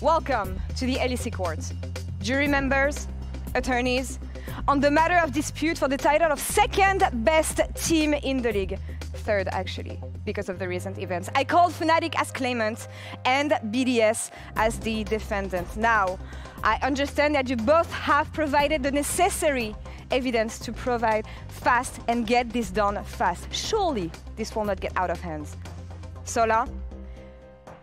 Welcome to the LEC court. Jury members, attorneys, on the matter of dispute for the title of second best team in the league. Third, actually, because of the recent events. I called Fnatic as claimant and BDS as the defendant. Now, I understand that you both have provided the necessary evidence to provide fast and get this done fast. Surely, this will not get out of hands. Sola,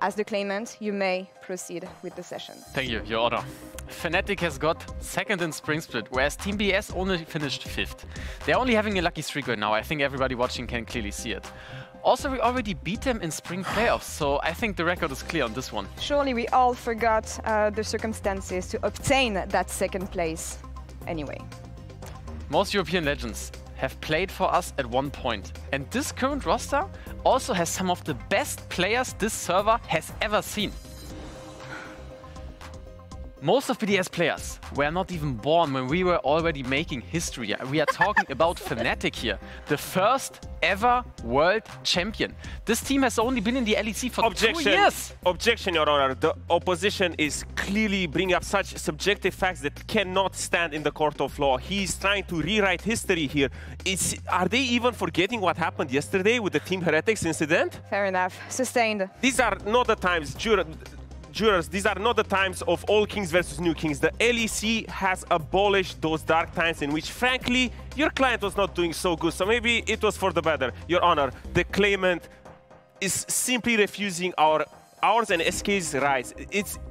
as the claimant, you may proceed with the session. Thank you, Your Honor. Fnatic has got second in Spring Split, whereas Team BDS only finished fifth. They're only having a lucky streak right now. I think everybody watching can clearly see it. Also, we already beat them in Spring Playoffs, so I think the record is clear on this one. Surely we all forgot the circumstances to obtain that second place. Anyway. Most European legends have played for us at one point, and this current roster also has some of the best players this server has ever seen. Most of BDS players were not even born when we were already making history. We are talking about Fnatic here, the first ever world champion. This team has only been in the LEC for 2 years. Objection, Your Honor. The opposition is clearly bringing up such subjective facts that cannot stand in the court of law. He's trying to rewrite history here. Are they even forgetting what happened yesterday with the Team Heretics incident? Fair enough. Sustained. These are not the times, jurors, these are not the times of all kings versus new kings. The LEC has abolished those dark times in which, frankly, your client was not doing so good. So maybe it was for the better. Your Honor, the claimant is simply refusing ours and SK's rights.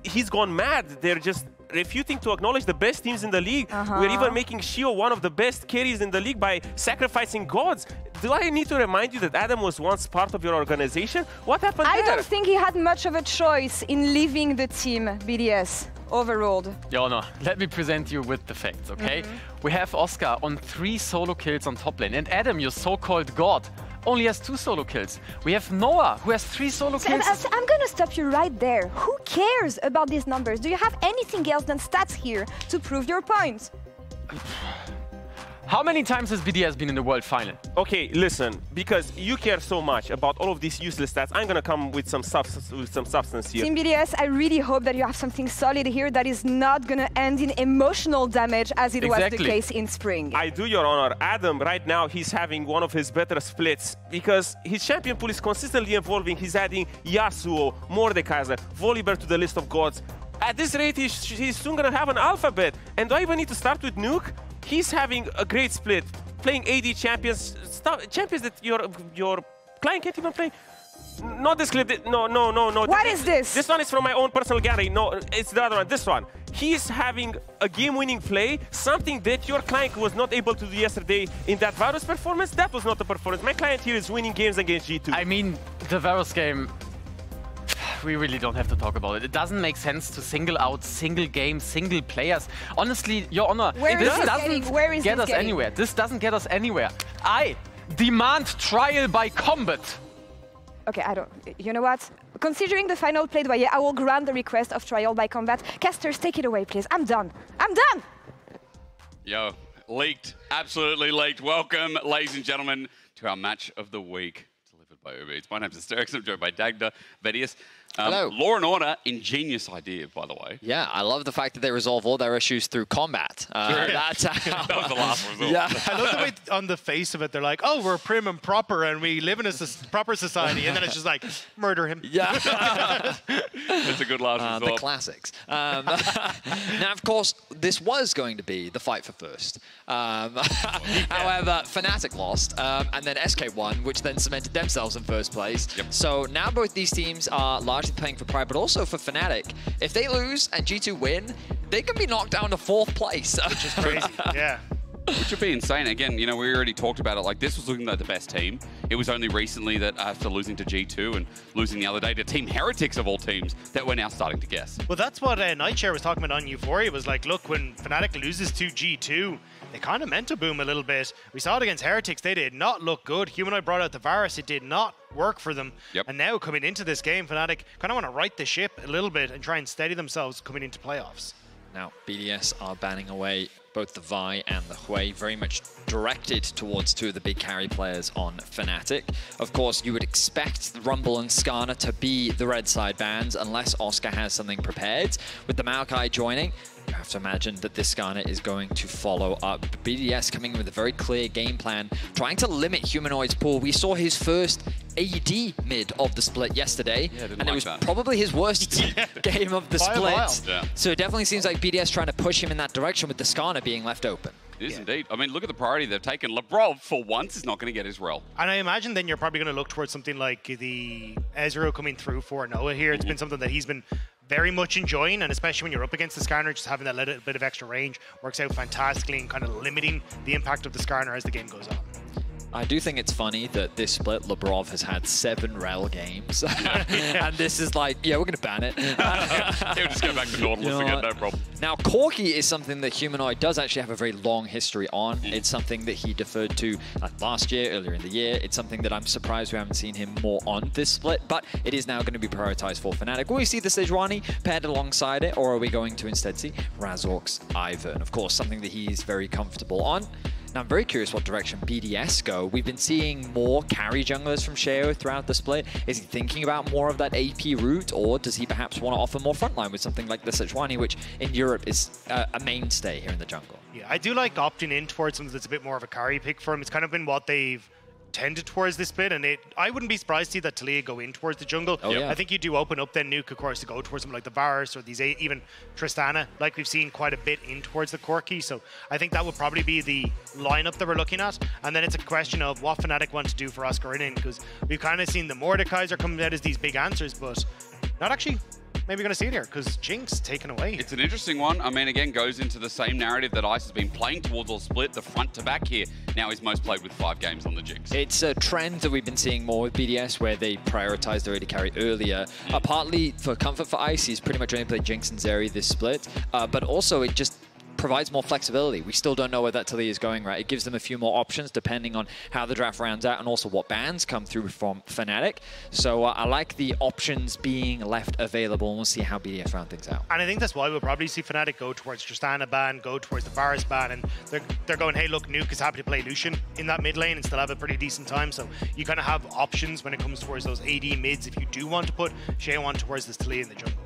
He's gone mad. They're just refuting to acknowledge the best teams in the league. We're even making Sheo one of the best carries in the league by sacrificing gods. Do I need to remind you that Adam was once part of your organization? What happened there? I don't think he had much of a choice in leaving the team, BDS. Overruled. Your Honor, let me present you with the facts, okay? We have Oscar on 3 solo kills on top lane, and Adam, your so-called god, only has 2 solo kills. We have Noah, who has 3 solo kills. I'm gonna stop you right there. Who cares about these numbers? Do you have anything else than stats here to prove your point? How many times has BDS been in the World Final? Okay, listen, because you care so much about all of these useless stats, I'm gonna come with some substance here. Team BDS, I really hope that you have something solid here that is not gonna end in emotional damage as it was the case in Spring. I do, Your Honor. Adam, right now, he's having one of his better splits because his champion pool is consistently evolving. He's adding Yasuo, Mordekaiser, Volibear to the list of gods. At this rate, he's soon gonna have an alphabet. And do I even need to start with Nuke? He's having a great split, playing AD champions, champions that your client can't even play. Not this clip. No. What is this? This one is from my own personal gallery. No, it's the other one. This one. He's having a game-winning play, something that your client was not able to do yesterday in that Varus performance. That was not a performance. My client here is winning games against G2. I mean, the Varus game, we really don't have to talk about it. It doesn't make sense to single out single games, single players. Honestly, Your Honor, this doesn't get us anywhere. This doesn't get us anywhere. I demand trial by combat. Okay, you know what? Considering the final played by you, I will grant the request of trial by combat. Casters, take it away, please. I'm done. I'm done! Yo, leaked. Absolutely leaked. Welcome, ladies and gentlemen, to our match of the week. By Uber. My name's Hysterics. I'm joined by Dagda, Vedius. Hello. Law and Order, ingenious idea, by the way. Yeah, I love the fact that they resolve all their issues through combat. That's how... That was the last result. Yeah. I love the way on the face of it, they're like, oh, we're prim and proper and we live in a proper society. And then it's just like, murder him. Yeah. It's a good last result. The classics. Now, of course, this was going to be the fight for first. However, Fnatic lost, and then SK won, which then cemented themselves in first place. So now both these teams are largely playing for pride, but also for Fnatic. If they lose and G2 win, they can be knocked down to 4th place. Which is crazy, yeah. Which would be insane. Again, you know, we already talked about it. Like, this was looking like the best team. It was only recently that after losing to G2 and losing the other day to Team Heretics of all teams that we're now starting to guess. Well, that's what Nightshare was talking about on Euphoria. Was like, look, when Fnatic loses to G2, they kind of meant to boom a little bit. We saw it against Heretics. They did not look good. Humanoid brought out the Varus. It did not work for them. And now coming into this game, Fnatic kind of want to right the ship a little bit and try and steady themselves coming into playoffs. Now, BDS are banning away both the Vi and the Hui, very much directed towards two of the big carry players on Fnatic. Of course, you would expect Rumble and Skarner to be the red side bans unless Oscar has something prepared. With the Maokai joining, you have to imagine that this Skarner is going to follow up. BDS coming in with a very clear game plan, trying to limit Humanoid's pool. We saw his first AD mid of the split yesterday, and it was probably his worst game of the split. Yeah. So it definitely seems like BDS trying to push him in that direction with the Skarner being left open. It is indeed. I mean, look at the priority they've taken. Labrov, for once, is not going to get his rel. And I imagine then you're probably going to look towards something like the Ezreal coming through for Noah here. It's been something that he's been very much enjoying, and especially when you're up against the Skarner, just having that little bit of extra range works out fantastically and kind of limiting the impact of the Skarner as the game goes on. I do think it's funny that this split, Labrov has had 7 rel games. And this is like, yeah, we're going to ban it. He'll just go back to Nautilus again, no problem. Now, Corki is something that Humanoid does actually have a very long history on. It's something that he deferred to last year, earlier in the year. It's something that I'm surprised we haven't seen him more on this split, but it is now going to be prioritized for Fnatic. Will we see the Sejuani paired alongside it, or are we going to instead see Razork's Ivern? Of course, something that he's very comfortable on. Now, I'm very curious what direction BDS go. We've been seeing more carry junglers from Sheo throughout the split. Is he thinking about more of that AP route, or does he perhaps want to offer more frontline with something like the Sejuani, which in Europe is a mainstay here in the jungle? Yeah, I do like opting in towards something that's a bit more of a carry pick for him. It's kind of been what they've tended towards this split, and I wouldn't be surprised to see that Taliyah go in towards the jungle. I think you do open up then Nuke, of course, to go towards something like the Varus or these even Tristana, like we've seen quite a bit in towards the Corki. So I think that would probably be the lineup that we're looking at. And then it's a question of what Fnatic want to do for Oscarinin, because we've kind of seen the Mordekaiser coming out as these big answers, but not actually maybe going to see it here, because Jinx taken away. It's an interesting one. I mean, again, goes into the same narrative that Ice has been playing towards all split. The front to back here now is most played with 5 games on the Jinx. It's a trend that we've been seeing more with BDS, where they prioritize their AD carry earlier. Partly for comfort for Ice, he's pretty much only played Jinx and Zeri this split, but also it just provides more flexibility. We still don't know where that Taliyah is going, right? It gives them a few more options depending on how the draft rounds out and also what bans come through from Fnatic. So I like the options being left available, and we'll see how BDS round things out. And I think that's why we'll probably see Fnatic go towards Tristana ban, go towards the Varus ban, and they're going, hey, look, Nuke is happy to play Lucian in that mid lane and still have a pretty decent time. So you kind of have options when it comes towards those AD mids if you do want to put Sheo on towards this Taliyah in the jungle.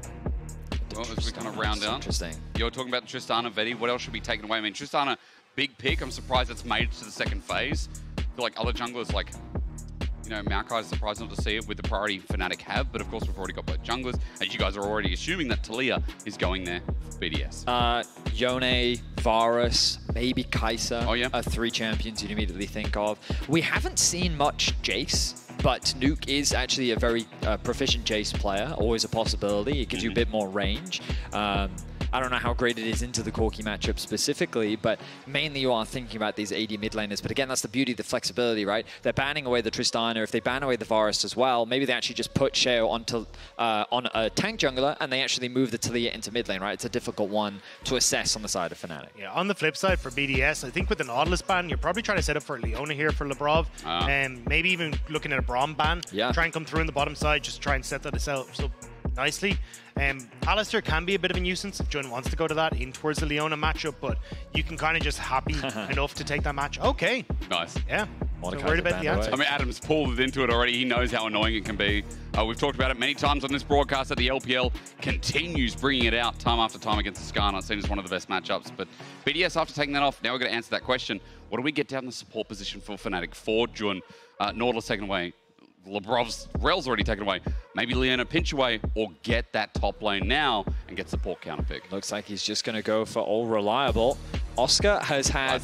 Well, as we kind of round down, interesting. You're talking about Tristana, Vedi. What else should be taken away? I mean, Tristana, big pick. I'm surprised it's made it to the second phase. I feel like other junglers, like, you know, Maokai is surprised not to see it with the priority Fnatic have, but of course we've already got both junglers, as you guys are already assuming that Taliyah is going there for BDS. Yone, Varus, maybe Kai'Sa are 3 champions you'd immediately think of. We haven't seen much Jace, but Nuke is actually a very proficient Jace player, always a possibility. It gives you a bit more range. I don't know how great it is into the Corki matchup specifically, but mainly you are thinking about these AD mid laners. But again, that's the beauty of the flexibility, right? They're banning away the Tristana. If they ban away the Varus as well, maybe they actually just put Sheo onto on a tank jungler, and they actually move the Taliyah into mid lane, right? It's a difficult one to assess on the side of Fnatic. Yeah, on the flip side for BDS, I think with the Nautilus ban, you're probably trying to set up for Leona here for Labrov, and maybe even looking at a Braum ban. Try and come through in the bottom side, just try and set that up nicely. Alistar can be a bit of a nuisance if Jun wants to go to that in towards the Leona matchup, but you can kind of just happy enough to take that match. Okay. Nice. Yeah. So worried about the answer. I mean, Adam's pulled into it already. He knows how annoying it can be. We've talked about it many times on this broadcast that the LPL continues bringing it out time after time against the Skarner. It's seen as one of the best matchups. But BDS, after taking that off, now we're going to answer that question. What do we get down the support position for Fnatic? For Jun, Nautilus taken away. Labrov's rel's already taken away. Maybe Leona pinch away or get that top lane now and get support counter pick. Looks like he's just going to go for all reliable. Oscar has had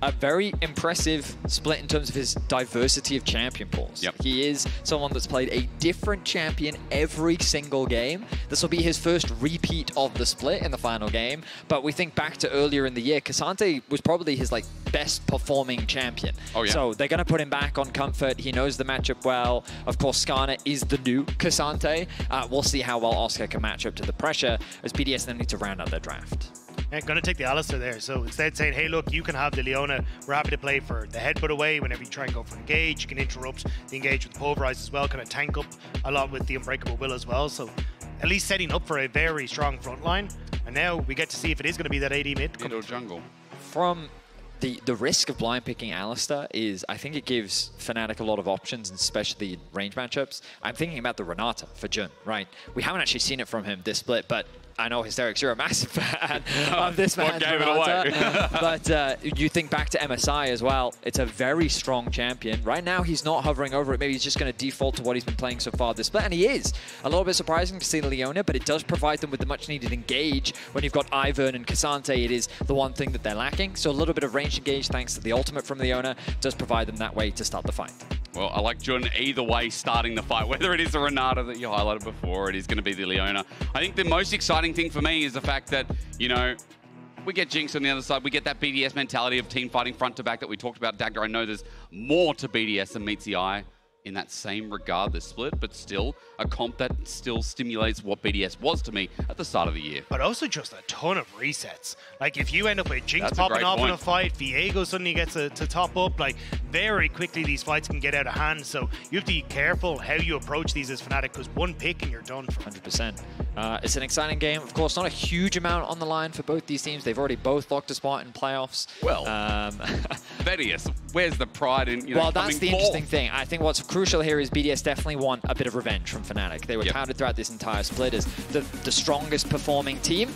a very impressive split in terms of his diversity of champion pools. He is someone that's played a different champion every single game. This will be his first repeat of the split in the final game. But we think back to earlier in the year, K'Sante was probably his best performing champion. So they're going to put him back on comfort. He knows the matchup well. Of course, Skarner is the new K'Sante. We'll see how well Oscar can match up to the pressure as BDS then need to round out their draft. Going to take the Alistar there. So instead saying, hey, look, you can have the Leona. We're happy to play for the headbutt away whenever you try and go for engage. You can interrupt the engage with Pulverize as well, kind of tank up a lot with the Unbreakable Will as well. So at least setting up for a very strong front line. And now we get to see if it is going to be that AD mid. Mid or jungle. from the risk of blind picking Alistar is, I think it gives Fnatic a lot of options, especially in range matchups. I'm thinking about the Renata for Jun, right? We haven't actually seen it from him this split, but I know, Hysterics, you're a massive fan of this man. Gave it away. But you think back to MSI as well. It's a very strong champion. Right now, he's not hovering over it. Maybe he's just going to default to what he's been playing so far this split, and he is. A little bit surprising to see Leona, but it does provide them with the much-needed engage. When you've got Ivern and Cassante, it is the one thing that they're lacking. So a little bit of range engage, thanks to the ultimate from Leona, does provide them that way to start the fight. Well, I like Jun either way starting the fight, whether it is the Renata that you highlighted before, or it is going to be the Leona. I think the most exciting thing for me is the fact that, you know, we get Jinx on the other side. We get that BDS mentality of team fighting front to back that we talked about. Dagda, I know there's more to BDS than meets the eye in that same regard, this split, but still a comp that still stimulates what BDS was to me at the start of the year. But also just a ton of resets. Like, if you end up with Jinx popping off in a fight, Viego suddenly gets to top up, like, very quickly these fights can get out of hand. So you have to be careful how you approach these as Fnatic, because one pick and you're done. 100%. It's an exciting game. Of course, not a huge amount on the line for both these teams. They've already both locked a spot in playoffs. Well, Vedius, where's the pride in, you know, well, that's the interesting thing. I think what's crucial here is BDS definitely want a bit of revenge from Fnatic. They were touted throughout this entire split as the strongest performing team,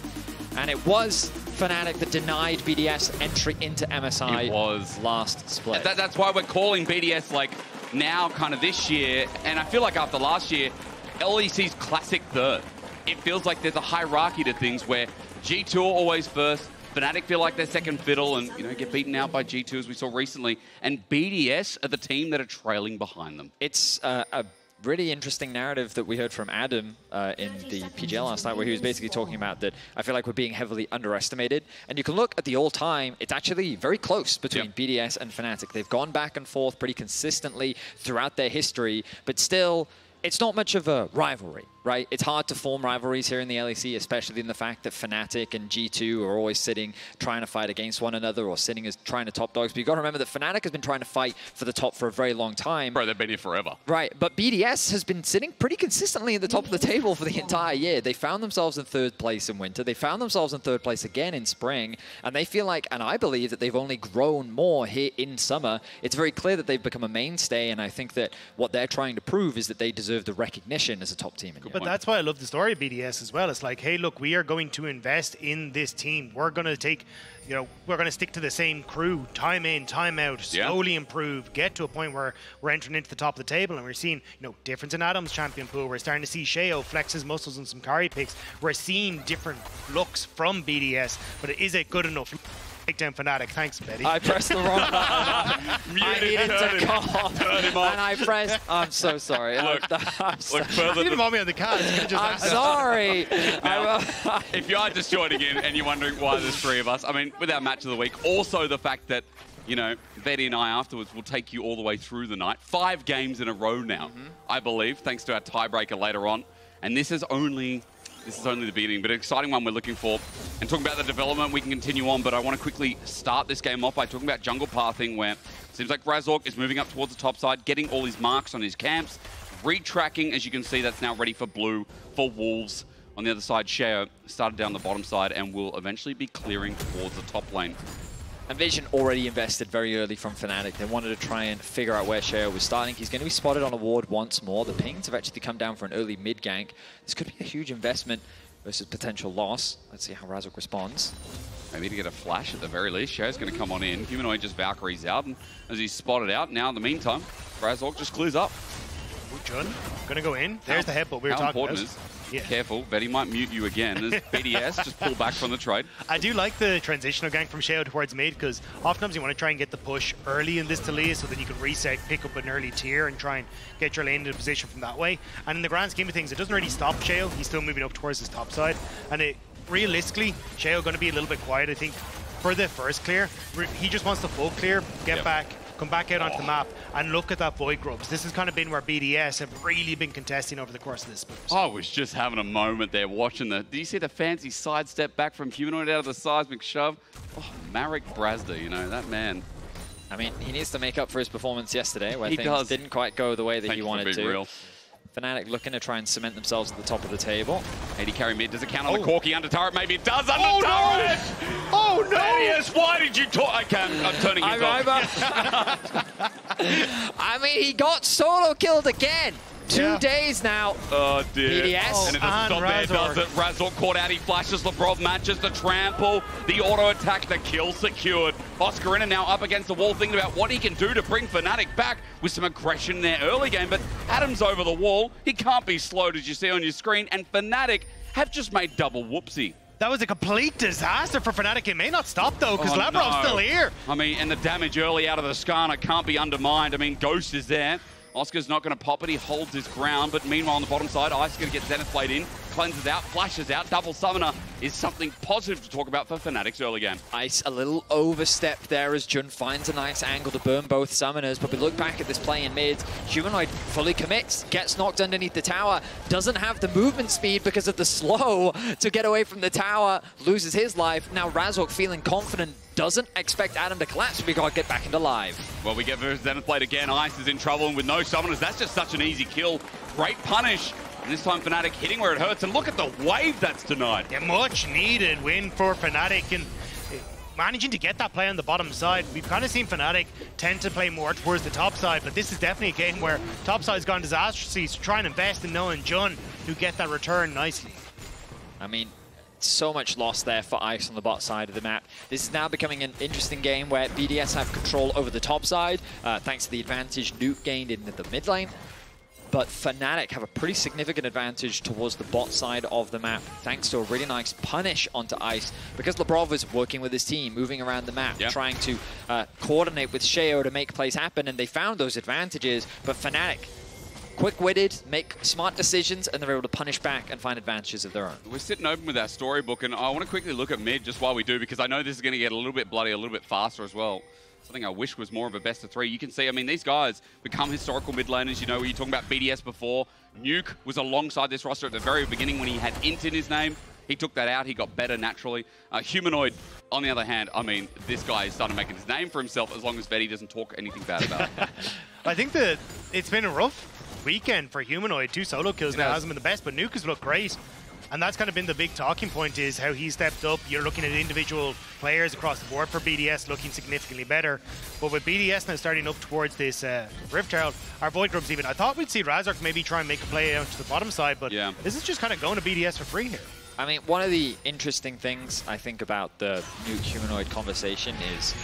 and it was Fnatic that denied BDS entry into MSI last split. That's why we're calling BDS, like, now kind of this year, and I feel like after last year, LEC's classic third. It feels like there's a hierarchy to things where G2 are always first, Fnatic feel like they're second fiddle and, you know, get beaten out by G2 as we saw recently, and BDS are the team that are trailing behind them. It's a really interesting narrative that we heard from Adam in the PGL last night, where he was basically talking about that I feel like we're being heavily underestimated. And you can look at the all-time, it's actually very close between BDS and Fnatic. They've gone back and forth pretty consistently throughout their history, but still, it's not much of a rivalry, right? It's hard to form rivalries here in the LEC, especially in the fact that Fnatic and G2 are always sitting trying to fight against one another or sitting as trying to top dogs. But you've got to remember that Fnatic has been trying to fight for the top for a very long time. Bro, they've been here forever. Right, but BDS has been sitting pretty consistently at the top of the table for the entire year. They found themselves in third place in winter. They found themselves in third place again in spring. And they feel like, and I believe that they've only grown more here in summer. It's very clear that they've become a mainstay. And I think that what they're trying to prove is that they deserve the recognition as a top team. But that's why I love the story of BDS as well. It's like, hey, look, we are going to invest in this team. We're going to take, you know, we're going to stick to the same crew, time in, time out, slowly improve, get to a point where we're entering into the top of the table. And we're seeing, you know, difference in Adam's champion pool. We're starting to see Sheo flex his muscles in some carry picks. We're seeing different looks from BDS, but is it good enough? Take down Fnatic. Thanks, Betty. I pressed the wrong button. I needed to cough. And I pressed. I'm so sorry. You didn't want me on the card. I'm sorry. Now, if you are just joining in and you're wondering why there's three of us, I mean, with our match of the week, also the fact that, you know, Vedi and I afterwards will take you all the way through the night. 5 games in a row now, I believe, thanks to our tiebreaker later on. And this is only the beginning, but an exciting one we're looking for. And talking about the development, we can continue on, but I want to quickly start this game off by talking about jungle pathing, where it seems like Razork is moving up towards the top side, getting all his marks on his camps, retracking, as you can see, that's now ready for blue, for Wolves. On the other side, Sheo started down the bottom side and will eventually be clearing towards the top lane. And Vision already invested very early from Fnatic. They wanted to try and figure out where Sheo was starting. He's going to be spotted on a ward once more. The pings have actually come down for an early mid gank. This could be a huge investment versus potential loss. Let's see how Razork responds. Maybe to get a flash at the very least. Sheo's going to come on in. Humanoid just Valkyries out, and as he's spotted out, now in the meantime, Razork just clears up. Jun, gonna go in. There's the headbutt we were talking about. Careful, Vedi might mute you again as BDS just pull back from the trade. I do like the transitional gank from Sheo towards mid, because oftentimes you want to try and get the push early in this Taliyah so that you can reset, pick up an early tier and try and get your lane into position from that way. And in the grand scheme of things, it doesn't really stop Sheo. He's still moving up towards his top side. And realistically, Sheo going to be a little bit quiet, I think, for the first clear. He just wants the full clear, get back, come back out onto the map and look at that Void Grubs. This has kind of been where BDS have really been contesting over the course of this split. I was just having a moment there watching did you see the fancy sidestep back from Humanoid out of the seismic shove? Oh, Marek Brazda, you know, that man. I mean, he needs to make up for his performance yesterday where things didn't quite go the way that he wanted to. Real. Fnatic looking to try and cement themselves at the top of the table. AD carry mid. Does it count on the Corki under turret? Maybe it does under turret! No. Oh no! Vedius, why did you talk? Okay, I'm turning it off. I mean, he got solo killed again. 2 days now. Oh dear. BDS. And it doesn't stop there, does it? Razork caught out, he flashes, Labrov matches the trample, the auto attack, the kill secured. Oscarinin now up against the wall, thinking about what he can do to bring Fnatic back with some aggression in their early game, but Adam's over the wall. He can't be slowed, as you see on your screen, and Fnatic have just made double whoopsie. That was a complete disaster for Fnatic. It may not stop, though, because Labrov's still here. I mean, and the damage early out of the Skarner can't be undermined. I mean, Ghost is there. Oscar's not going to pop it. He holds his ground. But meanwhile, on the bottom side, Ice is going to get Zenith Blade in. Cleanses out, flashes out. Double Summoner is something positive to talk about for Fnatic's early game. Ice a little overstepped there as Jun finds a nice angle to burn both Summoners. But we look back at this play in mid. Humanoid fully commits, gets knocked underneath the tower. Doesn't have the movement speed because of the slow to get away from the tower. Loses his life. Now Razork feeling confident. Doesn't expect Adam to collapse. We got to get back into live. Well, we get Zenith Blade again. Ice is in trouble, and with no summoners, that's just such an easy kill. Great punish. And this time Fnatic hitting where it hurts. And look at the wave that's denied. A much needed win for Fnatic. And managing to get that play on the bottom side. We've kind of seen Fnatic tend to play more towards the top side, but this is definitely a game where top side's gone disastrously. So try and invest in Noah and Jun, who get that return nicely. I mean, so much loss there for Ice on the bot side of the map. This is now becoming an interesting game where BDS have control over the top side, thanks to the advantage Nuke gained in the mid lane. But Fnatic have a pretty significant advantage towards the bot side of the map, thanks to a really nice punish onto Ice, because Labrov is working with his team, moving around the map, trying to coordinate with Sheo to make plays happen, and they found those advantages, but Fnatic, quick-witted, make smart decisions, and they're able to punish back and find advantages of their own. We're sitting open with our storybook, and I want to quickly look at mid just while we do, because I know this is going to get a little bit bloody, a little bit faster as well. Something I wish was more of a best of three. You can see, I mean, these guys become historical mid laners. You know, we were talking about BDS before. Nuke was alongside this roster at the very beginning when he had Int in his name. He took that out. He got better naturally. Humanoid, on the other hand, I mean, this guy is starting making his name for himself as long as Vedi doesn't talk anything bad about it. I think that it's been a rough weekend for Humanoid. 2 solo kills now hasn't been the best, but Nuke has looked great. And that's kind of been the big talking point, is how he stepped up. You're looking at individual players across the board for BDS looking significantly better. But with BDS now starting up towards this Rift Herald, our Void Grubs even, I thought we'd see Razork maybe try and make a play out to the bottom side, but this is just kind of going to BDS for free here. I mean, one of the interesting things I think about the Nuke Humanoid conversation is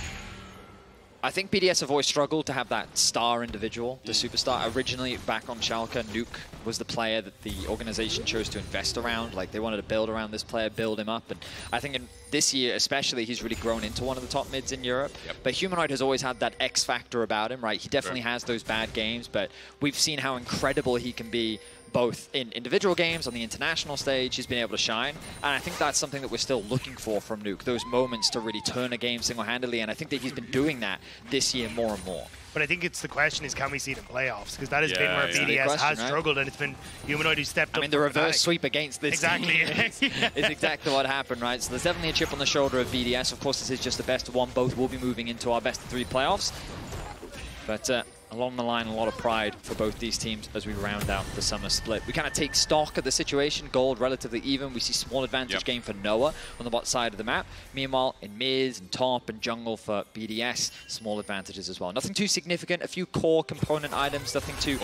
I think BDS have always struggled to have that star individual, the superstar. Originally, back on Schalke, Nuke was the player that the organization chose to invest around. Like, they wanted to build around this player, build him up. And I think in this year, especially, he's really grown into one of the top mids in Europe. But Humanoid has always had that X factor about him, right? He definitely has those bad games, but we've seen how incredible he can be both in individual games, on the international stage. He's been able to shine, and I think that's something that we're still looking for from Nuke, those moments to really turn a game single-handedly, and I think that he's been doing that this year more and more. But I think it's the question is, can we see it in playoffs? Because that has been where BDS has struggled, and it's been Humanoid who stepped up. I mean, the reverse sweep against this team is exactly what happened, right? So there's definitely a chip on the shoulder of BDS. Of course, this is just the best of one. Both will be moving into our best of 3 playoffs. But along the line, a lot of pride for both these teams as we round out the summer split. We kind of take stock of the situation. Gold relatively even. We see small advantage game for Noah on the bot side of the map. Meanwhile, in mid and top and jungle for BDS, small advantages as well. Nothing too significant. A few core component items. Nothing too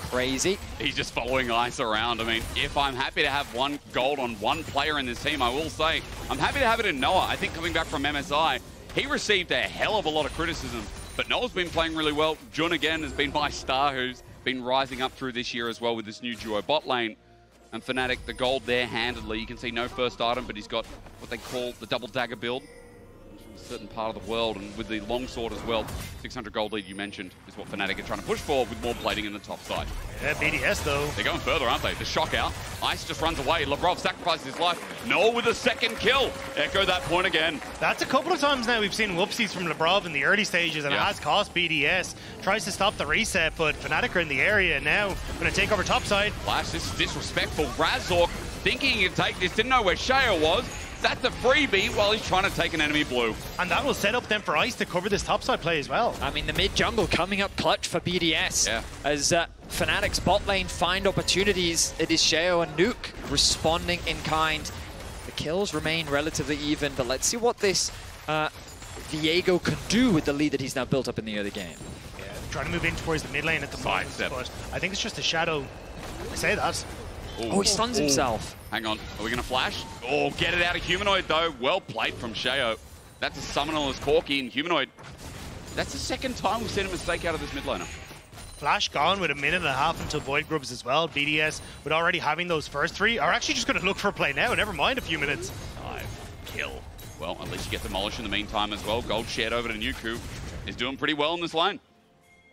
crazy. He's just following Ice around. I mean, if I'm happy to have 1 gold on 1 player in this team, I will say I'm happy to have it in Noah. I think coming back from MSI, he received a hell of a lot of criticism. But Noah's been playing really well. Jun, again, has been my star, who's been rising up through this year as well with this new duo bot lane. And Fnatic, the gold there handedly. You can see no first item, but he's got what they call the double dagger build. From a certain part of the world, and with the longsword as well. 600 gold lead you mentioned is what Fnatic are trying to push for with more plating in the top side. Yeah, BDS though. They're going further, aren't they? The shock out. Ice just runs away. Labrov sacrifices his life. Noah with a 2nd kill. Echo that point again. That's a couple of times now we've seen whoopsies from Labrov in the early stages, and it has cost BDS. Tries to stop the reset, but Fnatic are in the area now. Going to take over top side. Flash, this is disrespectful. Razork thinking he could take this. Didn't know where Sheo was. That's a freebie while he's trying to take an enemy blue. And that will set up then for Ice to cover this topside play as well. I mean, the mid jungle coming up clutch for BDS. Yeah. As Fnatic's bot lane find opportunities, it is Sheo and Nuke responding in kind. The kills remain relatively even, but let's see what this Viego can do with the lead that he's now built up in the early game. Yeah, trying to move in towards the mid lane at the moment, but I think it's just a shadow. I say that. Ooh. Oh, he stuns himself. Hang on, are we going to flash? Oh, get it out of Humanoid though. Well played from Sheo. That's a summoner as Corki and Humanoid. That's the second time we've seen a mistake out of this mid laner. Flash gone with a minute and a half until Void Grubs as well. BDS, with already having those first three, are actually just going to look for a play now. Never mind a few minutes. Kill. Well, at least you get demolished in the meantime as well. Gold shared over to Nuku. Is doing pretty well in this lane.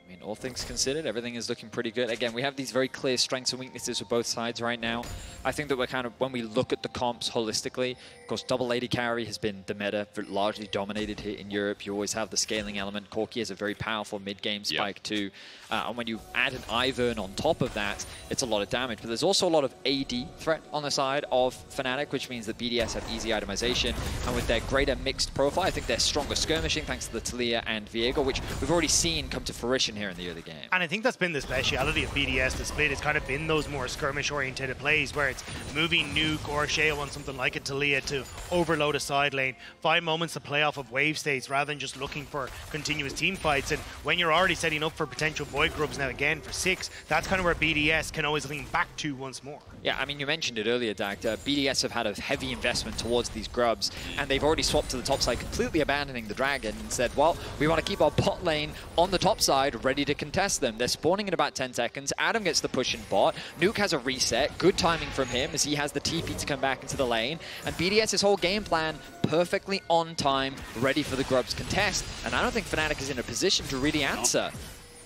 I mean, all things considered, everything is looking pretty good. Again, we have these very clear strengths and weaknesses for both sides right now. I think that we're kind of, when we look at the comps holistically, of course, double AD carry has been the meta, largely dominated here in Europe. You always have the scaling element. Corki has a very powerful mid-game spike too. And when you add an Ivern on top of that, it's a lot of damage. But there's also a lot of AD threat on the side of Fnatic, which means that BDS have easy itemization. And with their greater mixed profile, I think they're stronger skirmishing thanks to the Taliyah and Viego, which we've already seen come to fruition here in the early game. And I think that's been the speciality of BDS, the split. It's kind of been those more skirmish-oriented plays where it's moving Nuke or Sheo on something like a Taliyah to overload a side lane, find moments to play off of wave states rather than just looking for continuous team fights. And when you're already setting up for potential Void Grubs now again for 6, that's kind of where BDS can always lean back to once more. Yeah, I mean, you mentioned it earlier, Dagda. BDS have had a heavy investment towards these grubs, and they've already swapped to the top side, completely abandoning the dragon, and said, well, we want to keep our bot lane on the top side, ready to contest them. They're spawning in about 10 seconds. Adam gets the push in bot. Nuke has a reset. Good timing from him, as he has the TP to come back into the lane. And BDS's whole game plan, perfectly on time, ready for the grubs contest. And I don't think Fnatic is in a position to really answer.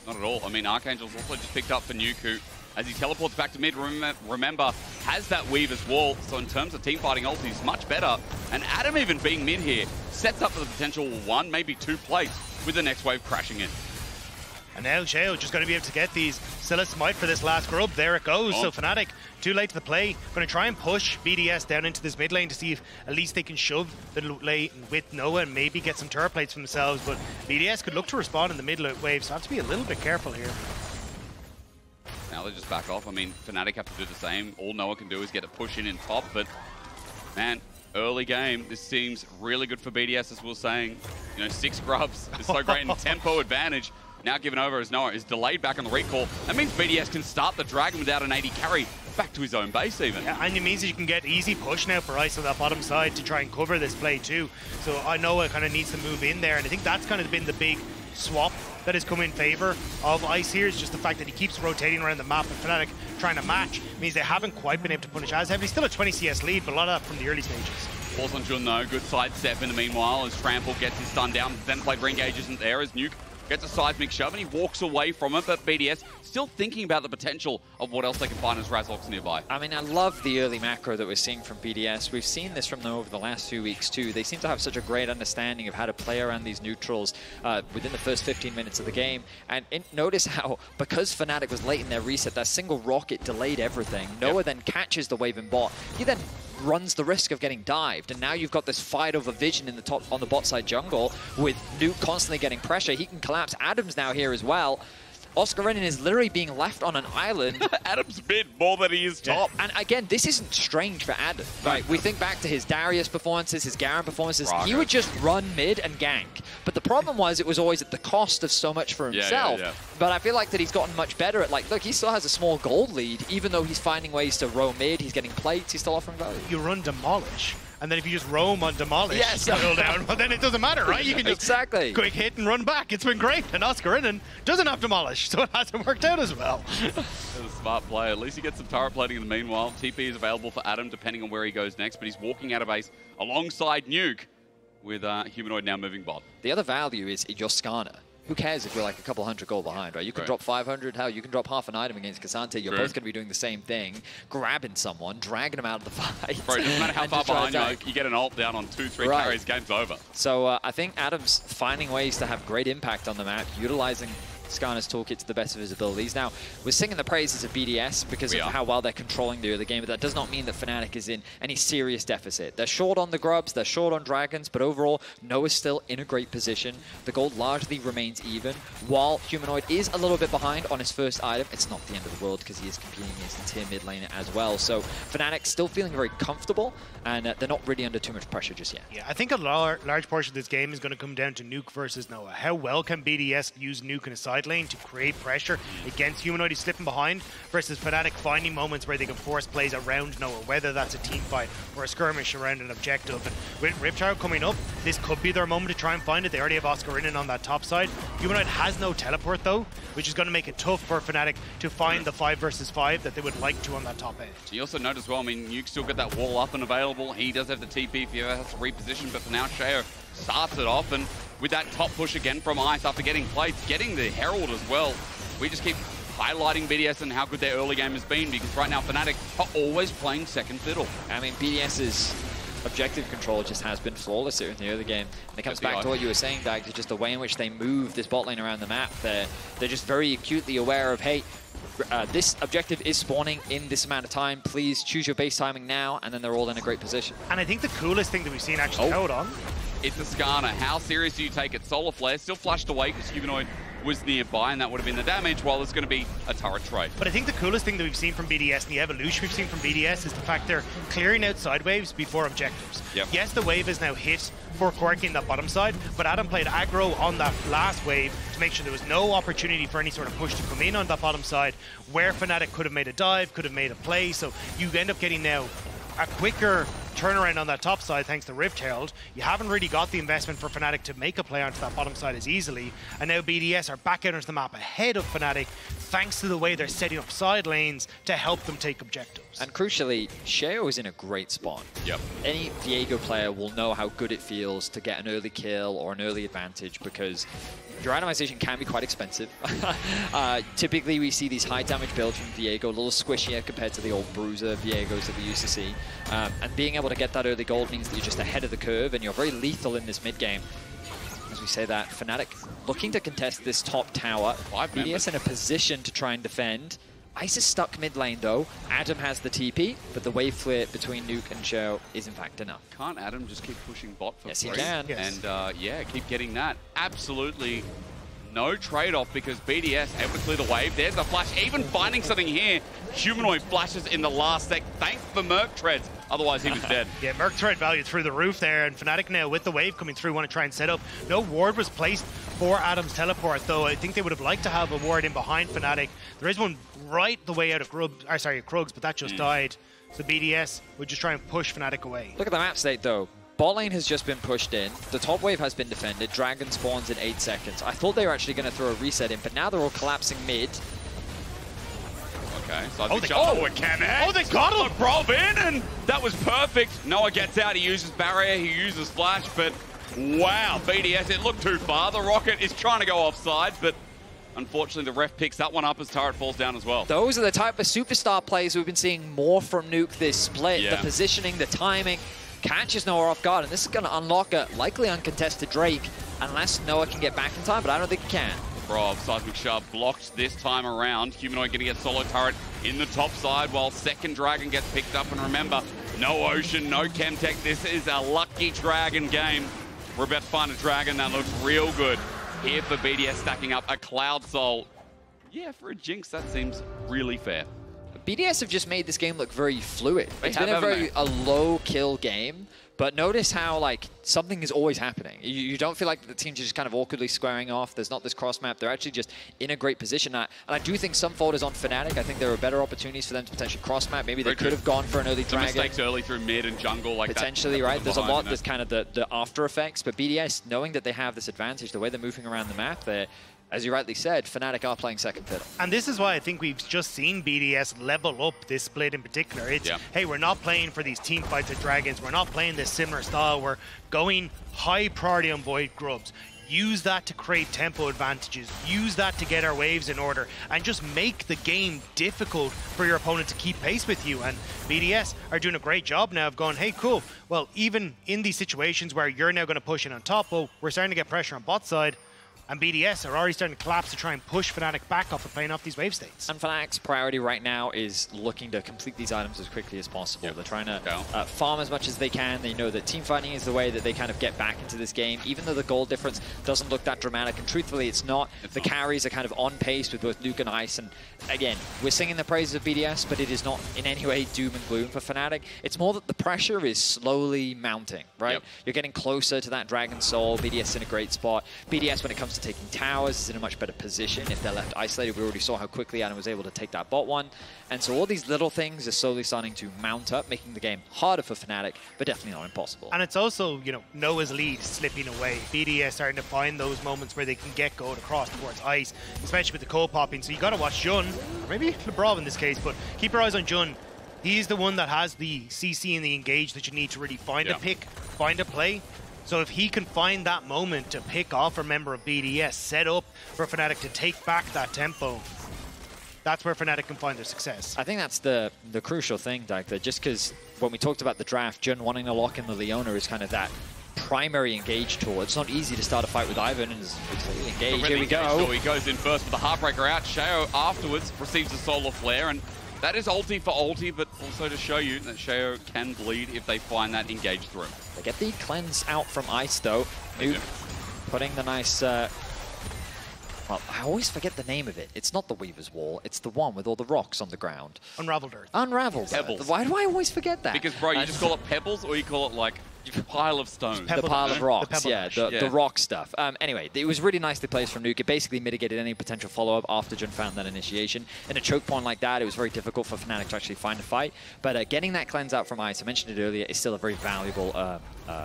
Not at all. I mean, Archangel's also just picked up for Nuku. As he teleports back to mid, remember, has that weave as wall, so in terms of team fighting ult, he's much better. And Adam even being mid here, sets up for the potential 1, maybe 2 plays, with the next wave crashing in. And now Sheo just going to be able to get these Scylla Smite for this last grub. There it goes. So Fnatic, too late to the play. Going to try and push BDS down into this mid lane to see if at least they can shove the lane with Noah and maybe get some turret plates for themselves. But BDS could look to respond in the mid wave, so have to be a little bit careful here. Now they just back off. I mean, Fnatic have to do the same. All Noah can do is get a push in top, but man, early game, this seems really good for BDS, as we were saying. You know, 6 grubs is so great, and tempo advantage now given over as Noah is delayed back on the recall. That means BDS can start the dragon without an AD carry back to his own base even. Yeah, and it means that you can get easy push now for Ice on that bottom side to try and cover this play too. So I know it kind of needs to move in there, and I think that's kind of been the big swap that has come in favor of Ice here, is just the fact that he keeps rotating around the map, and Fnatic trying to match means they haven't quite been able to punish as heavily. Still a 20 CS lead, but a lot of that from the early stages. Falls on Jun though, good side step in the meanwhile as Trample gets his stun down. Then played re-engage isn't there as Nuke gets a seismic shove and he walks away from it, but BDS still thinking about the potential of what else they can find as Razork's nearby. I mean, I love the early macro that we're seeing from BDS. We've seen this from them over the last few weeks too. They seem to have such a great understanding of how to play around these neutrals within the first 15 minutes of the game. And notice how, because Fnatic was late in their reset, that single rocket delayed everything. Noah then catches the wave in bot. He then runs the risk of getting dived, and now you've got this fight over vision in the top on the bot side jungle with Nuke constantly getting pressure. He can collapse. Adam's now here as well. Oscarinin is literally being left on an island. Adam's mid more than he is top. And again, this isn't strange for Adam. Right? We think back to his Darius performances, his Garen performances. He would just run mid and gank. But the problem was it was always at the cost of so much for himself. But I feel like that he's gotten much better at, like, look, he still has a small gold lead, even though he's finding ways to roam mid. He's getting plates. He's still offering value. You run Demolish. And then if you just roam on Demolish, down, well, then it doesn't matter, right? You can just quick hit and run back. It's been great. And Oscarinin doesn't have Demolish, so it hasn't worked out as well. That's a smart play. At least he gets some turret plating in the meanwhile. TP is available for Adam, depending on where he goes next, but he's walking out of base alongside Nuke with Humanoid now moving bot. The other value is your Skarner. Who cares if you're like a couple hundred gold behind, right? You can drop 500, hell, you can drop half an item against K'Sante. You're both going to be doing the same thing, grabbing someone, dragging them out of the fight. Bro, it doesn't matter how far behind you are, you get an ult down on 2-3 carries, game's over. So I think Adam's finding ways to have great impact on the map, utilizing Skarner's toolkit to the best of his abilities. Now, we're singing the praises of BDS because of how well they're controlling the early game, but that does not mean that Fnatic is in any serious deficit. They're short on the grubs, they're short on dragons, but overall, Noah's still in a great position. The gold largely remains even, while Humanoid is a little bit behind on his first item. It's not the end of the world because he is competing against a tier mid laner as well. So Fnatic still feeling very comfortable, and they're not really under too much pressure just yet. Yeah, I think a large portion of this game is going to come down to Nuke versus Noah. How well can BDS use Nuke in a side lane to create pressure against Humanoid who's slipping behind, versus Fnatic finding moments where they can force plays around Noah, whether that's a team fight or a skirmish around an objective. And with Riptide coming up, this could be their moment to try and find it. They already have Oscarinin on that top side. Humanoid has no teleport though, which is going to make it tough for Fnatic to find the 5 versus 5 that they would like to on that top edge. You also note as well, I mean, Nuke still got that wall up and available. He does have the TP if he ever has to reposition, but for now, Sheo starts it off, and with that top push again from Ice after getting plates, getting the Herald as well. We just keep highlighting BDS and how good their early game has been, because right now Fnatic are always playing second fiddle. I mean, BDS's objective control just has been flawless here in the early game. And it comes back to what you were saying, Dagda, just the way in which they move this bot lane around the map. They're just very acutely aware of, hey, this objective is spawning in this amount of time. Please choose your base timing now, and then they're all in a great position. And I think the coolest thing that we've seen actually, hold on. It's the Skarner. How serious do you take it? Solar Flare still flashed away because Humanoid was nearby, and that would have been the damage, while there's going to be a turret trade. But I think the coolest thing that we've seen from BDS and the evolution we've seen from BDS is the fact they're clearing out side waves before objectives. Yep. Yes, the wave is now hit for Corki in that bottom side, but Adam played aggro on that last wave to make sure there was no opportunity for any sort of push to come in on that bottom side, where Fnatic could have made a dive, could have made a play, so you end up getting now a quicker turnaround on that top side thanks to Rift Herald. You haven't really got the investment for Fnatic to make a play onto that bottom side as easily, and now BDS are back out onto the map ahead of Fnatic thanks to the way they're setting up side lanes to help them take objectives. And crucially, Sheo is in a great spot. Yep. Any Viego player will know how good it feels to get an early kill or an early advantage, because your itemization can be quite expensive. Typically, we see these high damage builds from Viego, a little squishier compared to the old bruiser Viegos that we used to see. And being able to get that early gold means that you're just ahead of the curve and you're very lethal in this mid game. As we say that, Fnatic looking to contest this top tower. BDS in a position to try and defend. Ice is stuck mid lane though. Adam has the TP, but the wave clear between Nuke and Sheo is in fact enough. Can't Adam just keep pushing bot for free? Yes, he can. Yes. And yeah, keep getting that. Absolutely no trade-off, because BDS able to clear the wave. There's a flash, even finding something here. Humanoid flashes in the last sec. Thank the Merc Treads, otherwise he was dead. Yeah, Merc Tread value through the roof there, and Fnatic now with the wave coming through want to try and set up. No ward was placed for Adam's teleport, though I think they would have liked to have a ward in behind Fnatic. There is one right the way out of Krugs, but that just died. So BDS would just try and push Fnatic away. Look at the map state though. Bot lane has just been pushed in. The top wave has been defended. Dragon spawns in 8 seconds. I thought they were actually going to throw a reset in, but now they're all collapsing mid. Okay, so they got him! Labrov in, and that was perfect. Noah gets out, he uses barrier, he uses flash, but wow, BDS, it looked too far. The rocket is trying to go offside, but unfortunately the ref picks that one up as turret falls down as well. Those are the type of superstar plays we've been seeing more from Nuke this split. Yeah. The positioning, the timing. Catches Noah off guard, and this is going to unlock a likely uncontested Drake unless Noah can get back in time, but I don't think he can. Labrov, seismic shard blocked this time around. Humanoid going to get solo turret in the top side while second dragon gets picked up. And remember, no ocean, no chemtech. This is a lucky dragon game. We're about to find a dragon that looks real good here for BDS, stacking up a Cloud Soul. Yeah, for a Jinx, that seems really fair. BDS have just made this game look very fluid. It's have, been a low kill game, but notice how like something is always happening. You don't feel like the teams are just kind of awkwardly squaring off. There's not this cross map. They're actually just in a great position. And I do think some fault is on Fnatic. I think there are better opportunities for them to potentially cross map. Maybe they could have gone for an early dragon. Some mistakes early through mid and jungle like potentially, that. Right? There's a lot that's kind of the after effects. But BDS, knowing that they have this advantage, the way they're moving around the map, they're, as you rightly said, Fnatic are playing second fiddle. And this is why I think we've just seen BDS level up this split in particular. It's, hey, we're not playing for these team fights with dragons. We're not playing this similar style. We're going high priority on void grubs. Use that to create tempo advantages. Use that to get our waves in order and just make the game difficult for your opponent to keep pace with you. And BDS are doing a great job now of going, hey, cool. Well, even in these situations where you're now going to push in on top, well, we're starting to get pressure on bot side. And BDS are already starting to collapse to try and push Fnatic back off of playing off these wave states. And Fnatic's priority right now is looking to complete these items as quickly as possible. They're trying to farm as much as they can. They know that team fighting is the way that they kind of get back into this game, even though the goal difference doesn't look that dramatic. And truthfully, it's not. The carries are kind of on pace with both Nuke and Ice. And again, we're singing the praises of BDS, but it is not in any way doom and gloom for Fnatic. It's more that the pressure is slowly mounting, right? You're getting closer to that Dragon Soul. BDS is in a great spot. BDS, when it comes to taking towers, is in a much better position. If they're left isolated, we already saw how quickly Adam was able to take that bot one. And so all these little things are slowly starting to mount up, making the game harder for Fnatic, but definitely not impossible. And it's also, you know, Noah's lead slipping away. BDS starting to find those moments where they can get gold across towards Ice, especially with the cold popping. So you got to watch Jun, or maybe Labrov in this case, but keep your eyes on Jun. He's the one that has the CC and the engage that you need to really find a pick, find a play. So if he can find that moment to pick off a member of BDS, set up for Fnatic to take back that tempo, that's where Fnatic can find their success. I think that's the crucial thing, Dagda, just because when we talked about the draft, Jun wanting to lock in the Leona is kind of that primary engage tool. It's not easy to start a fight with Ivern and engage. Here we go. So he goes in first with the Heartbreaker out. Sheo afterwards receives a Solar Flare, and that is ulti for ulti, but also to show you that Sheo can bleed if they find that engage through. They get the cleanse out from Ice, though. Nuke putting the nice... well, I always forget the name of it. It's not the Weaver's Wall. It's the one with all the rocks on the ground. Unraveled Earth. Unraveled Earth. Why do I always forget that? Because, bro, you just call it pebbles, or you call it, like, a pile of stones. The pile of rocks, the the rock stuff. Anyway, it was really nicely placed from Nuke. It basically mitigated any potential follow-up after Jun found that initiation. In a choke point like that, it was very difficult for Fnatic to actually find a fight. But getting that cleanse out from Ice, I mentioned it earlier, is still a very valuable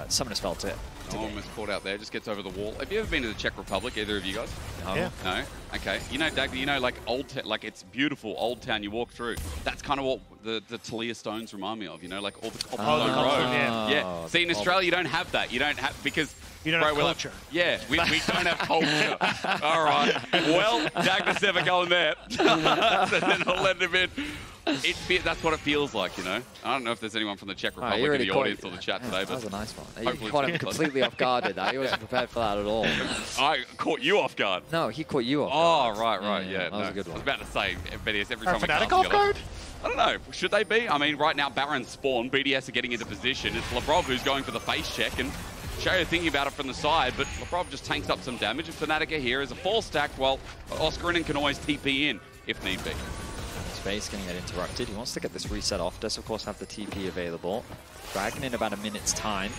summoner spell to almost caught out there, just gets over the wall. Have you ever been to the Czech Republic, either of you guys? No. Yeah. No? Okay. You know, Dagda, you know, like like it's beautiful, old town you walk through. That's kind of what the Taliyah stones remind me of, you know, like all the cobblestone road. Yeah. See, in Australia, you don't have that. You don't have, because... You don't have culture. We don't have culture. All right. Well, Dagda's never going there. So then I'll let him in. That's what it feels like, you know. I don't know if there's anyone from the Czech Republic in the audience or the chat today, but that was a nice one. You caught him completely off guard with that. He wasn't prepared for that at all. I caught you off guard. No, he caught you off guard. Oh, right, yeah. That was a good one. I was about to say, BDS, every time we Fnatic come off guard? I don't know. Should they be? I mean, right now, Baron spawn. BDS are getting into position. It's Labrov who's going for the face check, and Sheo thinking about it from the side, but Labrov just tanks up some damage. And Fnatic are here as a fall stack, while Oscarinin can always TP in if need be. Space going to get interrupted. He wants to get this reset off. Does, of course, have the TP available. Dragon in about a minute's time.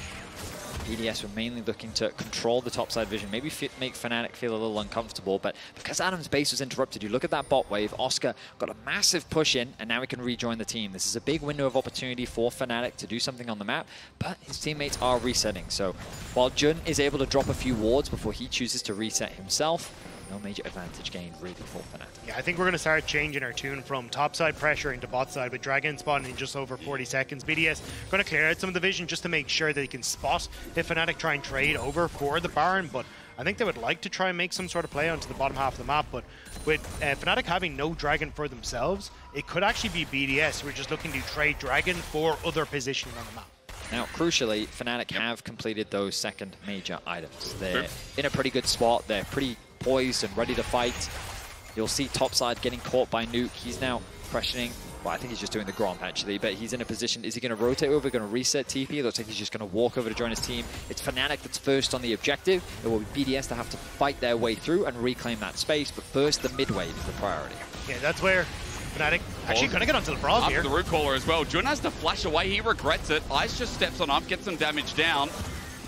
BDS were mainly looking to control the topside vision, maybe make Fnatic feel a little uncomfortable, but because Adam's base was interrupted, you look at that bot wave, Oscar got a massive push in, and now he can rejoin the team. This is a big window of opportunity for Fnatic to do something on the map, but his teammates are resetting. So while Jun is able to drop a few wards before he chooses to reset himself, no major advantage gained really for Fnatic. Yeah, I think we're going to start changing our tune from topside pressure into bot side with Dragon spawning in just over 40 seconds. BDS going to clear out some of the vision just to make sure that they can spot if Fnatic try and trade over for the Baron, but I think they would like to try and make some sort of play onto the bottom half of the map, but with Fnatic having no Dragon for themselves, it could actually be BDS who are just looking to trade Dragon for other positioning on the map. Now, crucially, Fnatic have completed those second major items. They're in a pretty good spot. They're pretty poised and ready to fight. You'll see topside getting caught by Nuke. He's now questioning. Well, I think he's just doing the Gromp, actually, but he's in a position. Is he going to rotate over, going to reset TP? It looks like he's just going to walk over to join his team. It's Fnatic that's first on the objective. It will be BDS to have to fight their way through and reclaim that space, but first, the mid-wave is the priority. Yeah, that's where Fnatic actually going to get onto the Labrov here. After the root caller as well. Jun has to flash away. He regrets it. Ice just steps on up, gets some damage down.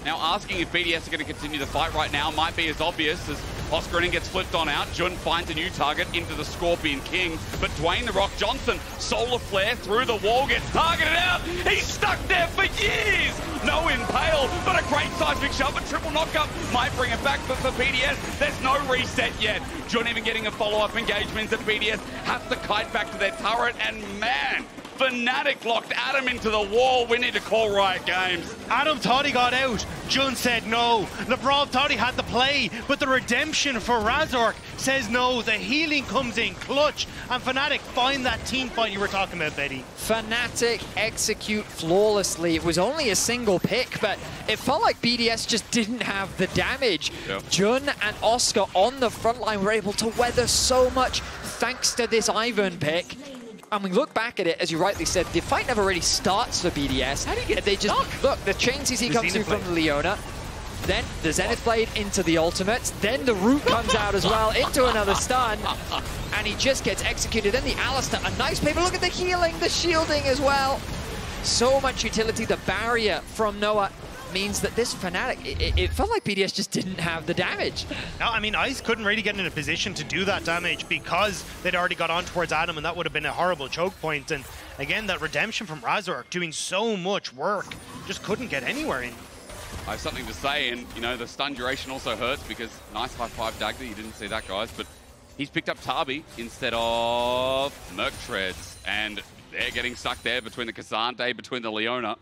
Now asking if BDS are going to continue the fight right now might be as obvious as Oscarinin gets flipped on out. Jun finds a new target into the Scorpion King, but Dwayne "The Rock" Johnson, Solar Flare through the wall, gets targeted out. He's stuck there for years. No impale, but a great seismic shove. A triple knockup might bring it back, but for BDS, there's no reset yet. Jun even getting a follow-up engagement that BDS have to kite back to their turret, and man, Fnatic locked Adam into the wall. We need to call Riot Games. Adam thought he got out. Jun said no. Labrov thought he had the play, but the redemption for Razork says no. The healing comes in clutch, and Fnatic find that team fight you were talking about, Betty. Fnatic execute flawlessly. It was only a single pick, but it felt like BDS just didn't have the damage. Yep. Jun and Oscar on the front line were able to weather so much thanks to this Ivern pick. And we look back at it, as you rightly said, the fight never really starts for BDS. How do you get they just stuck? Look, the chain CC comes through from the Leona, then the Zenith Blade into the ultimates, then the Root comes out as well into another stun, and he just gets executed. Then the Alistar, a nice play, but look at the healing, the shielding as well. So much utility. The barrier from Noah means that this Fnatic, it felt like BDS just didn't have the damage. No, I mean, Ice couldn't really get in a position to do that damage because they'd already got on towards Adam, and that would have been a horrible choke point. And again, that redemption from Razork doing so much work, just couldn't get anywhere in. I have something to say, and you know, the stun duration also hurts because nice high five Dagda, you didn't see that, guys, but he's picked up Tabi instead of Merc Treads, and they're getting stuck there between the K'Sante, between the Leona.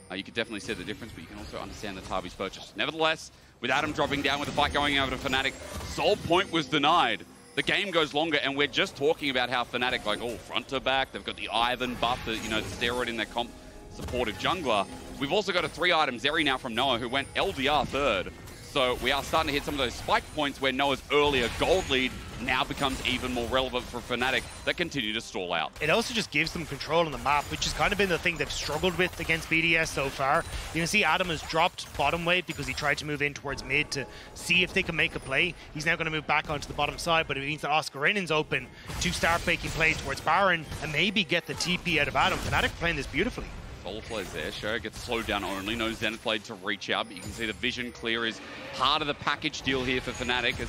You can definitely see the difference, but you can also understand the Tabi's purchase. Nevertheless, with Adam dropping down with the fight going over to Fnatic, Soul Point was denied. The game goes longer, and we're just talking about how Fnatic, like, oh, front to back, they've got the Ivern buff, the steroid in their comp supportive jungler. We've also got a 3-item Zeri now from Noah, who went LDR third. So we are starting to hit some of those spike points where Noah's earlier gold lead now becomes even more relevant for Fnatic that continue to stall out. It also just gives them control on the map, which has kind of been the thing they've struggled with against BDS so far. You can see Adam has dropped bottom weight because he tried to move in towards mid to see if they can make a play. He's now going to move back onto the bottom side, but it means that Oscarinin's open to start making plays towards Baron and maybe get the TP out of Adam. Fnatic playing this beautifully. Solar plays there. Sheo gets slowed down only. No Zenith Blade to reach out, but you can see the vision clear is part of the package deal here for Fnatic, as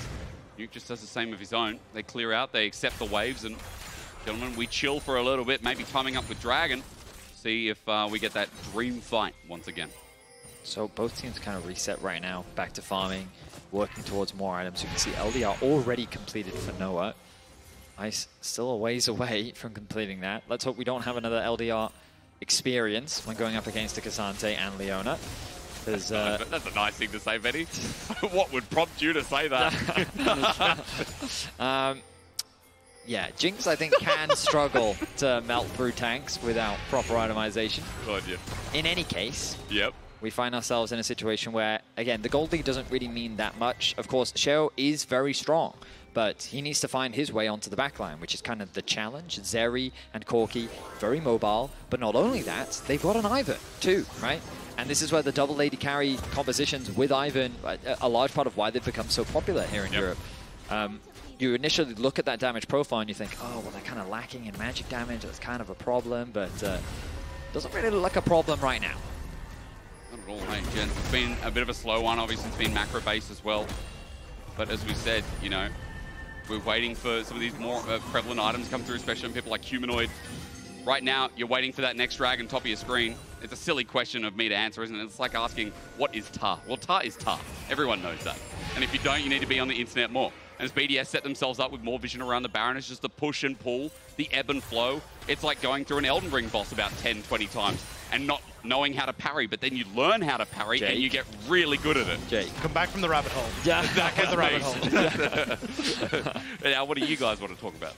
Nuke just does the same of his own. They clear out, they accept the waves, and gentlemen, we chill for a little bit, maybe timing up with Dragon. See if we get that dream fight once again. So both teams kind of reset right now, back to farming, working towards more items. You can see LDR already completed for Noah. Ice still a ways away from completing that. Let's hope we don't have another LDR experience when going up against the K'Sante and Leona. That's a nice thing to say, Betty. What would prompt you to say that? Yeah, Jinx, I think, can struggle to melt through tanks without proper itemization. God, yeah. In any case, we find ourselves in a situation where, again, the gold lead doesn't really mean that much. Of course, Sheo is very strong, but he needs to find his way onto the backline, which is kind of the challenge. Zeri and Corki, very mobile, but not only that, they've got an Ivern too, right? And this is where the double lady carry compositions with Ivern, a large part of why they've become so popular here in Europe. You initially look at that damage profile and you think, oh, well, they're kind of lacking in magic damage. That's kind of a problem, but doesn't really look like a problem right now. Not at all, mate, gents. It's been a bit of a slow one. Obviously, it's been macro-based as well. But as we said, you know, we're waiting for some of these more prevalent items to come through, especially on people like Humanoid. Right now, you're waiting for that next dragon top of your screen. It's a silly question of me to answer, isn't it? It's like asking, what is tar? Well, tar is tar. Everyone knows that. And if you don't, you need to be on the internet more. And as BDS set themselves up with more vision around the Baron, it's just the push and pull, the ebb and flow. It's like going through an Elden Ring boss about 10, 20 times and not knowing how to parry, but then you learn how to parry and you get really good at it. Jake, come back from the rabbit hole. Yeah, back at the rabbit hole. Now, what do you guys want to talk about?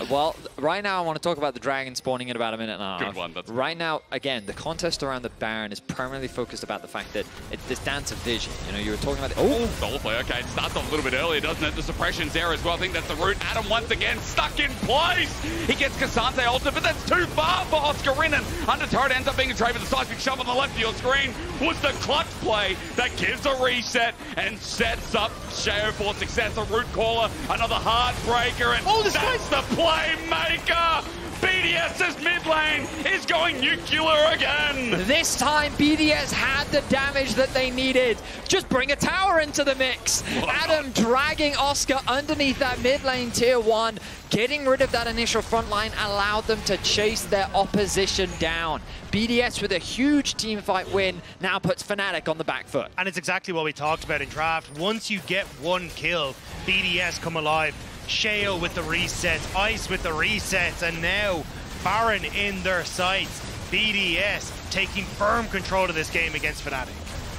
Well, right now I want to talk about the dragon spawning in about a minute and a half. Good one. That's right now, again, the contest around the Baron is primarily focused about the fact that it's this dance of vision. You know, you were talking about the Solar play. Okay, it starts off a little bit earlier, doesn't it? The suppression's there as well. I think that's the route. Adam once again stuck in place. He gets K'Sante ulted, but that's too far for Oscarinin. Under turret ends up being a trade with the seismic shove on the left of your screen. Was the clutch play that gives a reset and sets up Sheo for success. A root caller, another heartbreaker, and that's the playmaker. BDS's mid lane is going nuclear again. This time, BDS had the damage that they needed. Just bring a tower into the mix. Adam dragging Oscar underneath that mid lane tier 1. Getting rid of that initial front line allowed them to chase their opposition down. BDS with a huge team fight win now puts Fnatic on the back foot. And it's exactly what we talked about in draft. Once you get one kill, BDS come alive. Sheo with the resets, Ice with the resets, and now Baron in their sights. BDS taking firm control of this game against Fnatic.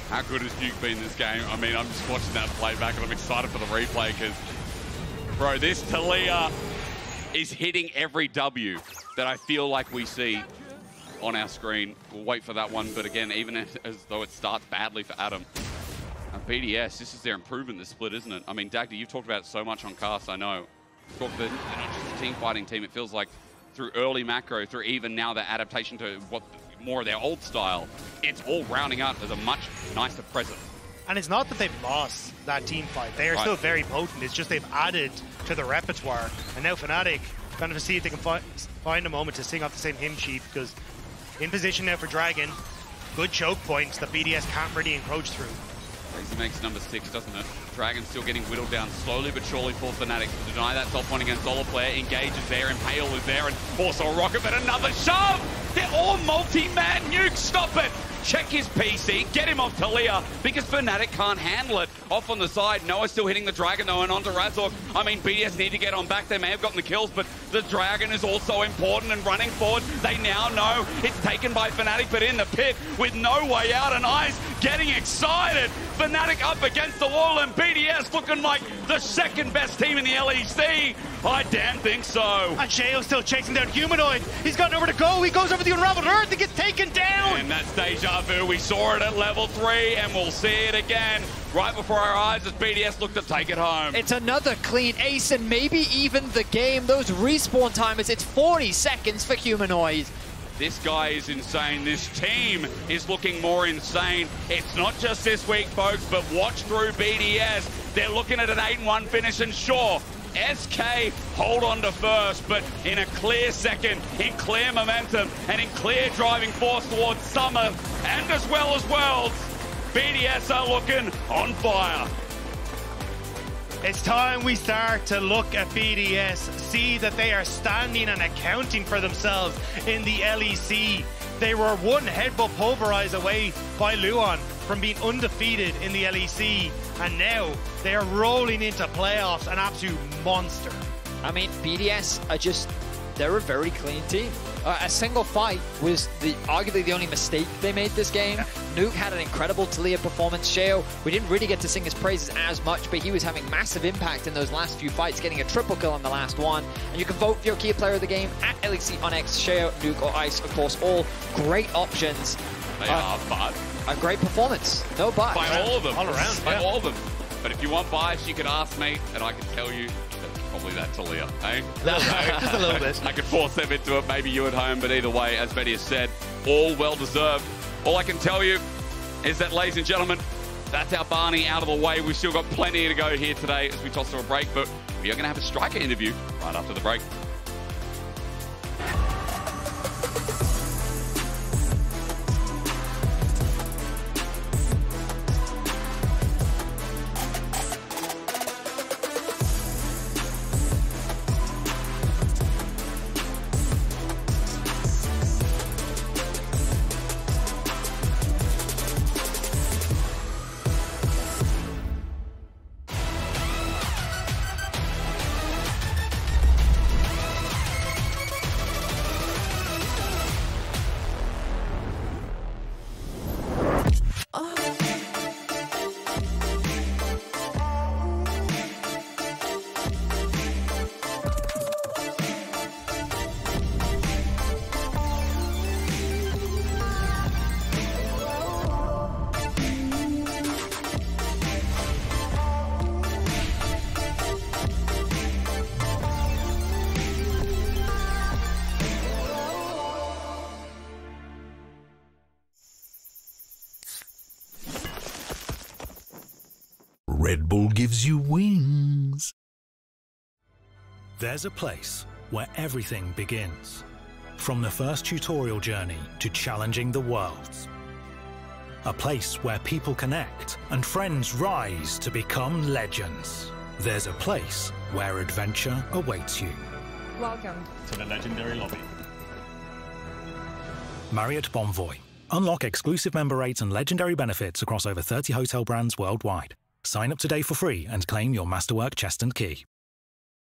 How good has Nuke been this game? I mean, I'm just watching that playback and I'm excited for the replay because, bro, this Taliyah is hitting every W that I feel like we see on our screen. We'll wait for that one, but again, even as though it starts badly for Adam. BDS, this is their improvement this split, isn't it? I mean, Dagda, you've talked about it so much on cast, I know. They're not just a team fighting team, it feels like through early macro, through even now their adaptation to what more of their old style, it's all rounding out as a much nicer present. And it's not that they've lost that team fight. They are still very potent. It's just they've added to the repertoire. And now Fnatic kind of see if they can find a moment to sing off the same hymn sheet, because in position now for Dragon, good choke points that BDS can't really encroach through. Crazy makes number 6, doesn't it? Dragon still getting whittled down slowly but surely for Fnatic to deny that top point against Sola player. Engages there, Impale is there, and also a rocket, but another shove! They're all multi-man Nuke, stop it! Check his PC, get him off Taliyah, because Fnatic can't handle it. Off on the side, Noah still hitting the Dragon though, and onto Razork. I mean, BDS need to get on back. They may have gotten the kills, but the Dragon is also important, and running forward, they now know it's taken by Fnatic, but in the pit with no way out, and Eyes getting excited. Fnatic up against the wall, and BDS looking like the second best team in the LEC. I damn think so. And Sheo still chasing down Humanoid. He's got nowhere to go. He goes over the Unraveled Earth and gets taken down. And that's deja vu. We saw it at level 3, and we'll see it again right before our eyes as BDS look to take it home. It's another clean ace, and maybe even the game. Those respawn timers, it's 40 seconds for Humanoid. This guy is insane. This team is looking more insane. It's not just this week, folks, but watch through BDS. They're looking at an 8-1 finish, and sure, SK hold on to first, but in a clear second, in clear momentum, and in clear driving force towards Summer, and as well as Worlds, BDS are looking on fire. It's time we start to look at BDS, see that they are standing and accounting for themselves in the LEC. They were one headbutt pulverize away by Luon from being undefeated in the LEC, and now they are rolling into playoffs, an absolute monster. I mean, BDS are just, they're a very clean team. A single fight was arguably the only mistake they made this game. Nuke had an incredible Taliyah performance. Sheo, we didn't really get to sing his praises as much, but he was having massive impact in those last few fights, getting a triple kill in the last one. And you can vote for your key player of the game at LEC on X, Sheo, Nuke, or Ice. Of course, all great options. They are, but a great performance. No but. By all of them. All around. By all of them. But if you want bias, you could ask me, and I can tell you probably that Taliyah, eh? Just a little bit. I could force them into it, maybe you at home, but either way, as Vedius said, all well-deserved. All I can tell you is that, ladies and gentlemen, that's our Barney out of the way. We've still got plenty to go here today as we toss to a break, but we are going to have a striker interview right after the break. Red Bull gives you wings. There's a place where everything begins. From the first tutorial journey to challenging the worlds. A place where people connect and friends rise to become legends. There's a place where adventure awaits you. Welcome to the legendary lobby. Marriott Bonvoy. Unlock exclusive member rates and legendary benefits across over 30 hotel brands worldwide. Sign up today for free and claim your Masterwork chest and key.